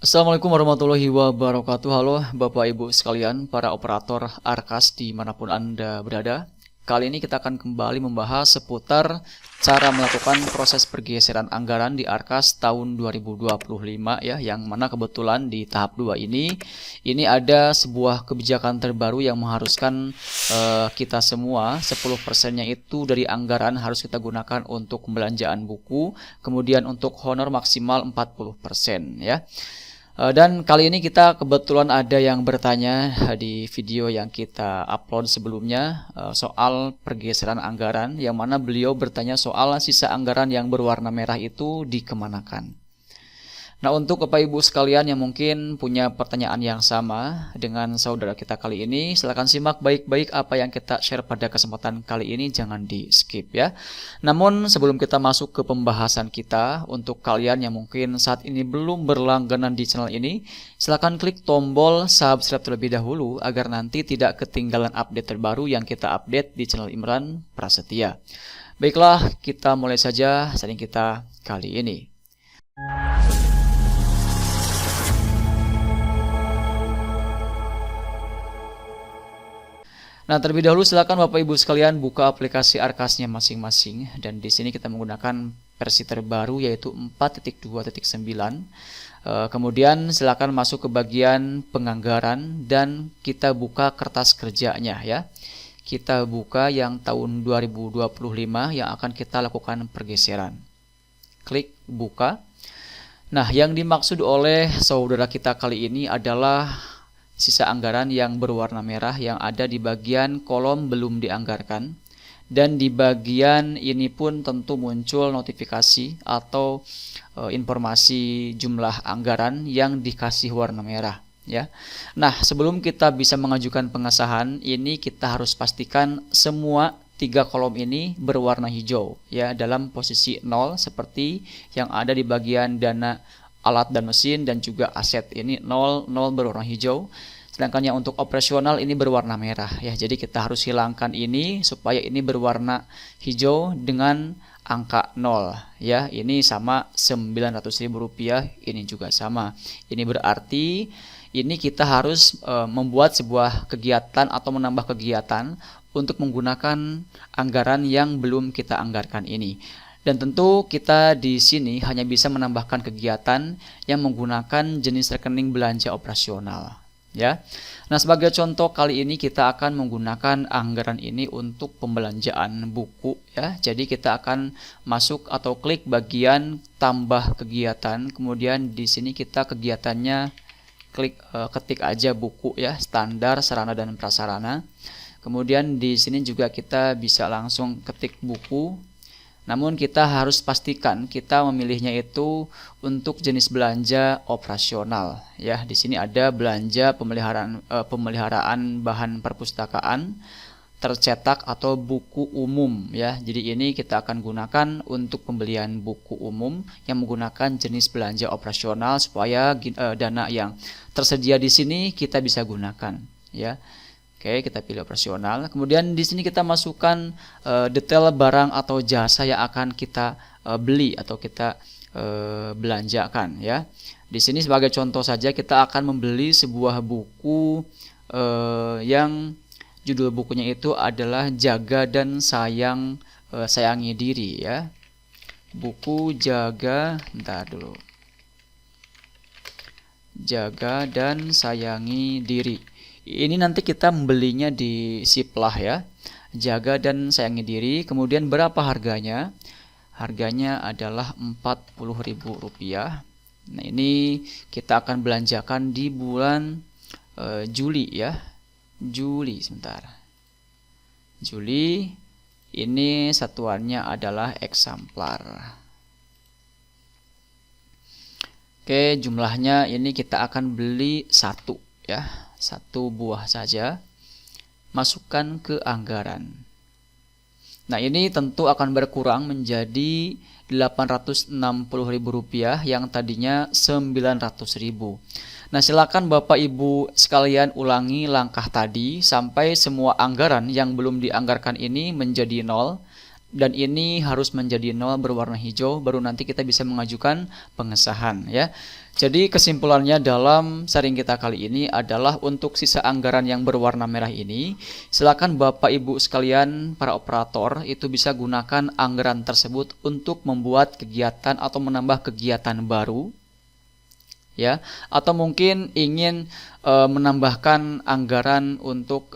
Assalamualaikum warahmatullahi wabarakatuh. Halo Bapak Ibu sekalian, para operator Arkas dimanapun Anda berada. Kali ini kita akan kembali membahas seputar cara melakukan proses pergeseran anggaran di Arkas tahun 2025 ya, yang mana kebetulan di tahap 2 ini ada sebuah kebijakan terbaru yang mengharuskan kita semua 10%-nya itu dari anggaran harus kita gunakan untuk pembelanjaan buku, kemudian untuk honor maksimal 40% ya. Dan kali ini kita kebetulan ada yang bertanya di video yang kita upload sebelumnya soal pergeseran anggaran, yang mana beliau bertanya soal sisa anggaran yang berwarna merah itu dikemanakan. Nah, untuk Bapak Ibu sekalian yang mungkin punya pertanyaan yang sama dengan saudara kita kali ini, silakan simak baik-baik apa yang kita share pada kesempatan kali ini, jangan di skip ya. Namun sebelum kita masuk ke pembahasan kita, untuk kalian yang mungkin saat ini belum berlangganan di channel ini, silakan klik tombol subscribe terlebih dahulu agar nanti tidak ketinggalan update terbaru yang kita update di channel Imran Prasetya. Baiklah, kita mulai saja sharing kita kali ini. Nah, terlebih dahulu silakan Bapak Ibu sekalian buka aplikasi Arkasnya masing-masing, dan di sini kita menggunakan versi terbaru yaitu 4.2.9. Kemudian silakan masuk ke bagian penganggaran dan kita buka kertas kerjanya ya. Kita buka yang tahun 2025 yang akan kita lakukan pergeseran. Klik buka. Nah, yang dimaksud oleh saudara kita kali ini adalah sisa anggaran yang berwarna merah yang ada di bagian kolom belum dianggarkan, dan di bagian ini pun tentu muncul notifikasi atau informasi jumlah anggaran yang dikasih warna merah ya. Nah, sebelum kita bisa mengajukan pengesahan ini, kita harus pastikan semua 3 kolom ini berwarna hijau ya, dalam posisi 0 seperti yang ada di bagian dana, alat dan mesin, dan juga aset ini 0 berwarna hijau. Sedangkan yang untuk operasional ini berwarna merah ya. Jadi kita harus hilangkan ini supaya ini berwarna hijau dengan angka 0 ya. Ini sama Rp900.000, ini juga sama. Ini berarti ini kita harus membuat sebuah kegiatan atau menambah kegiatan untuk menggunakan anggaran yang belum kita anggarkan ini. Dan tentu kita di sini hanya bisa menambahkan kegiatan yang menggunakan jenis rekening belanja operasional ya. Nah, sebagai contoh kali ini kita akan menggunakan anggaran ini untuk pembelanjaan buku ya. Jadi kita akan masuk atau klik bagian tambah kegiatan, kemudian di sini kita kegiatannya klik ketik aja buku ya, standar sarana dan prasarana. Kemudian di sini juga kita bisa langsung ketik buku. Namun kita harus pastikan kita memilihnya itu untuk jenis belanja operasional ya. Di sini ada belanja pemeliharaan bahan perpustakaan, tercetak atau buku umum ya. Jadi ini kita akan gunakan untuk pembelian buku umum yang menggunakan jenis belanja operasional supaya dana yang tersedia di sini kita bisa gunakan ya. Oke, kita pilih operasional. Kemudian di sini kita masukkan detail barang atau jasa yang akan kita beli atau kita belanjakan ya. Di sini sebagai contoh saja kita akan membeli sebuah buku yang judul bukunya itu adalah Jaga dan Sayangi Diri ya. Buku Jaga, bentar dulu. Jaga dan Sayangi Diri. Ini nanti kita membelinya di Siplah ya. Jaga dan Sayangi Diri. Kemudian berapa harganya? Harganya adalah Rp40.000. Nah, ini kita akan belanjakan di bulan Juli ya. Juli, sebentar. Juli, ini satuannya adalah eksemplar. Oke, jumlahnya ini kita akan beli 1 ya. 1 buah saja, masukkan ke anggaran. Nah, ini tentu akan berkurang menjadi Rp860.000 yang tadinya Rp900.000. Nah, silakan Bapak Ibu sekalian ulangi langkah tadi sampai semua anggaran yang belum dianggarkan ini menjadi 0 dan ini harus menjadi 0 berwarna hijau, baru nanti kita bisa mengajukan pengesahan ya. Jadi kesimpulannya dalam sharing kita kali ini adalah untuk sisa anggaran yang berwarna merah ini, silakan Bapak Ibu sekalian para operator itu bisa gunakan anggaran tersebut untuk membuat kegiatan atau menambah kegiatan baru, ya, atau mungkin ingin menambahkan anggaran untuk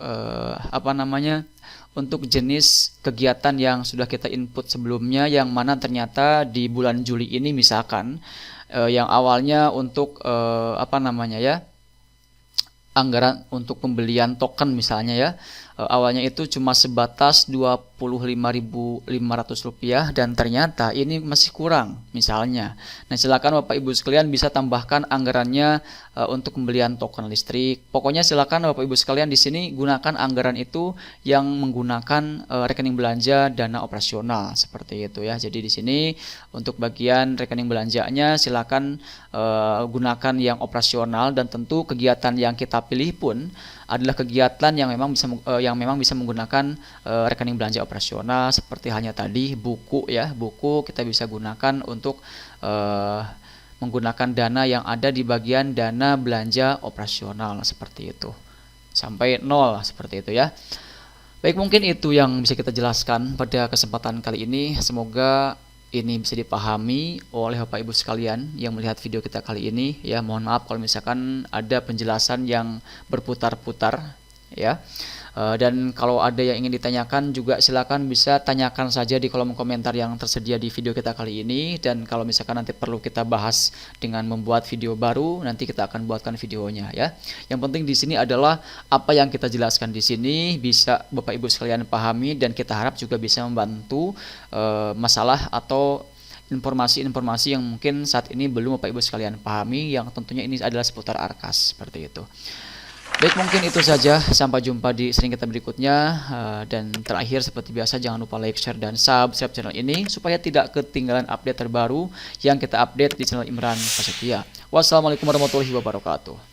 untuk jenis kegiatan yang sudah kita input sebelumnya, yang mana ternyata di bulan Juli ini misalkan yang awalnya untuk anggaran untuk pembelian token misalnya ya, awalnya itu cuma sebatas Rp25.500 dan ternyata ini masih kurang misalnya. Nah, silakan Bapak Ibu sekalian bisa tambahkan anggarannya untuk pembelian token listrik. Pokoknya silakan Bapak Ibu sekalian di sini gunakan anggaran itu yang menggunakan rekening belanja dana operasional seperti itu ya. Jadi di sini untuk bagian rekening belanjanya silakan gunakan yang operasional, dan tentu kegiatan yang kita pilih pun adalah kegiatan yang memang bisa menggunakan rekening belanja operasional, seperti halnya tadi buku ya, buku kita bisa gunakan untuk menggunakan dana yang ada di bagian dana belanja operasional seperti itu, sampai 0 seperti itu ya. Baik, mungkin itu yang bisa kita jelaskan pada kesempatan kali ini. Semoga ini bisa dipahami oleh Bapak Ibu sekalian yang melihat video kita kali ini ya. Mohon maaf kalau misalkan ada penjelasan yang berputar-putar ya. Dan kalau ada yang ingin ditanyakan juga silakan bisa tanyakan saja di kolom komentar yang tersedia di video kita kali ini. Dan kalau misalkan nanti perlu kita bahas dengan membuat video baru, nanti kita akan buatkan videonya ya. Yang penting di sini adalah apa yang kita jelaskan di sini bisa Bapak Ibu sekalian pahami, dan kita harap juga bisa membantu masalah atau informasi-informasi yang mungkin saat ini belum Bapak Ibu sekalian pahami, yang tentunya ini adalah seputar Arkas seperti itu. Baik, mungkin itu saja. Sampai jumpa di sharing kita berikutnya. Dan terakhir seperti biasa, jangan lupa like, share, dan subscribe channel ini supaya tidak ketinggalan update terbaru yang kita update di channel Imran Prasetya. Wassalamualaikum warahmatullahi wabarakatuh.